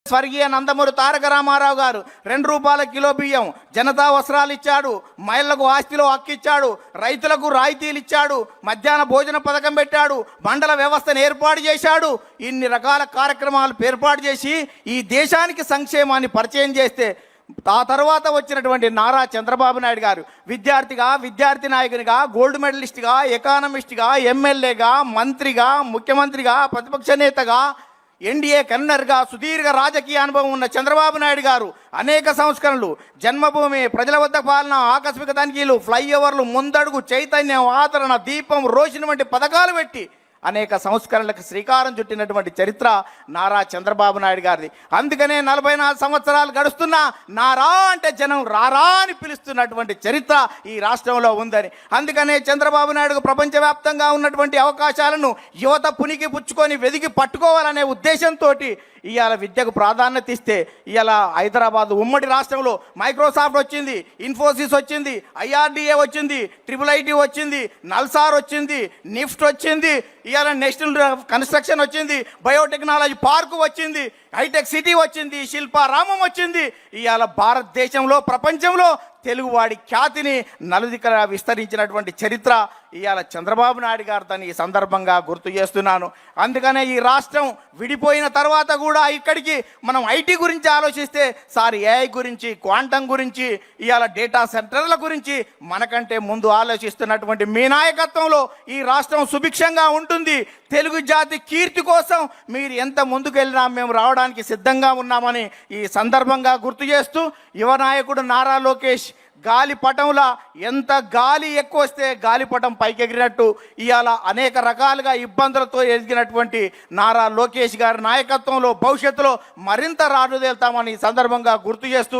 స్వర్గీయ నందమూరి తారక రామారావు గారు 2 రూపాయల కిలో బియ్యం, జనతా వస్త్రాలు ఇచ్చాడు, మహిళలకు ఆస్తిలో హక్కిచ్చాడు, రైతులకు రాయితీలు ఇచ్చాడు, మధ్యాహ్న భోజన పథకం పెట్టాడు, మండల వ్యవస్థను ఏర్పాటు చేశాడు. ఇన్ని రకాల కార్యక్రమాలు ఏర్పాటు చేసి ఈ దేశానికి సంక్షేమాన్ని పరిచయం చేస్తే ఆ తర్వాత వచ్చినటువంటి నారా చంద్రబాబు నాయుడు గారు విద్యార్థిగా, విద్యార్థి నాయకునిగా, గోల్డ్ మెడలిస్ట్గా, ఎకానమిస్ట్గా, ఎమ్మెల్యేగా, మంత్రిగా, ముఖ్యమంత్రిగా, ప్రతిపక్ష నేతగా, ఎన్డీఏ కన్వీనర్గా సుదీర్ఘ రాజకీయ అనుభవం ఉన్న చంద్రబాబు నాయుడు గారు అనేక సంస్కరణలు, జన్మభూమి, ప్రజల వద్ద పాలన, ఆకస్మిక తనిఖీలు, ఫ్లైఓవర్లు, ముందడుగు, చైతన్యం, ఆదరణ, దీపం, రోషిని వంటి పథకాలు పెట్టి అనేక సంస్కరణలకు శ్రీకారం చుట్టినటువంటి చరిత్ర నారా చంద్రబాబు నాయుడు గారిది. అందుకనే 44 సంవత్సరాలు గడుస్తున్నా నారా అంటే జనం రారా అని పిలుస్తున్నటువంటి చరిత్ర ఈ రాష్ట్రంలో ఉందని. అందుకనే చంద్రబాబు నాయుడుకు ప్రపంచవ్యాప్తంగా ఉన్నటువంటి అవకాశాలను యువత పునికి పుచ్చుకొని వెదికి పట్టుకోవాలనే ఉద్దేశంతో ఇవాళ విద్యకు ప్రాధాన్యత ఇస్తే ఇవాళ హైదరాబాద్ ఉమ్మడి రాష్ట్రంలో మైక్రోసాఫ్ట్ వచ్చింది, ఇన్ఫోసిస్ వచ్చింది, ఐఆర్డిఏ వచ్చింది, ట్రిపుల్ ఐటీ వచ్చింది, నల్సార్ వచ్చింది, నిఫ్ట్ వచ్చింది, ఇవాళ నేషనల్ కన్స్ట్రక్షన్ వచ్చింది, బయోటెక్నాలజీ పార్కు వచ్చింది, హైటెక్ సిటీ వచ్చింది, శిల్పారామం వచ్చింది. ఇవాళ భారతదేశంలో, ప్రపంచంలో తెలుగువాడి ఖ్యాతిని నలుదిక్కల విస్తరించినటువంటి చరిత్ర ఇవాళ చంద్రబాబు నాయుడు గారు తను ఈ సందర్భంగా గుర్తు చేస్తున్నాను. అందుకనే ఈ రాష్ట్రం విడిపోయిన తర్వాత కూడా ఇక్కడికి మనం ఐటీ గురించి ఆలోచిస్తే సార్ ఏఐ గురించి, క్వాంటం గురించి, ఇవాళ డేటా సెంటర్ల గురించి మనకంటే ముందు ఆలోచిస్తున్నటువంటి మీ నాయకత్వంలో ఈ రాష్ట్రం సుభిక్షంగా ఉంటుంది. తెలుగు జాతి కీర్తి కోసం మీరు ఎంత ముందుకెళ్ళినా మేము రావడానికి సిద్ధంగా ఉన్నామని ఈ సందర్భంగా గుర్తు చేస్తూ, యువ నాయకుడు నారా లోకేష్ గాలిపటంలా ఎంత గాలి ఎక్కువ వస్తే గాలిపటం పైకి ఎగిరినట్టు ఇవాళ అనేక రకాలుగా ఇబ్బందులతో ఎదిగినటువంటి నారా లోకేష్ గారి నాయకత్వంలో భవిష్యత్తులో మరింత రాజుదేల్తామని ఈ సందర్భంగా గుర్తు చేస్తూ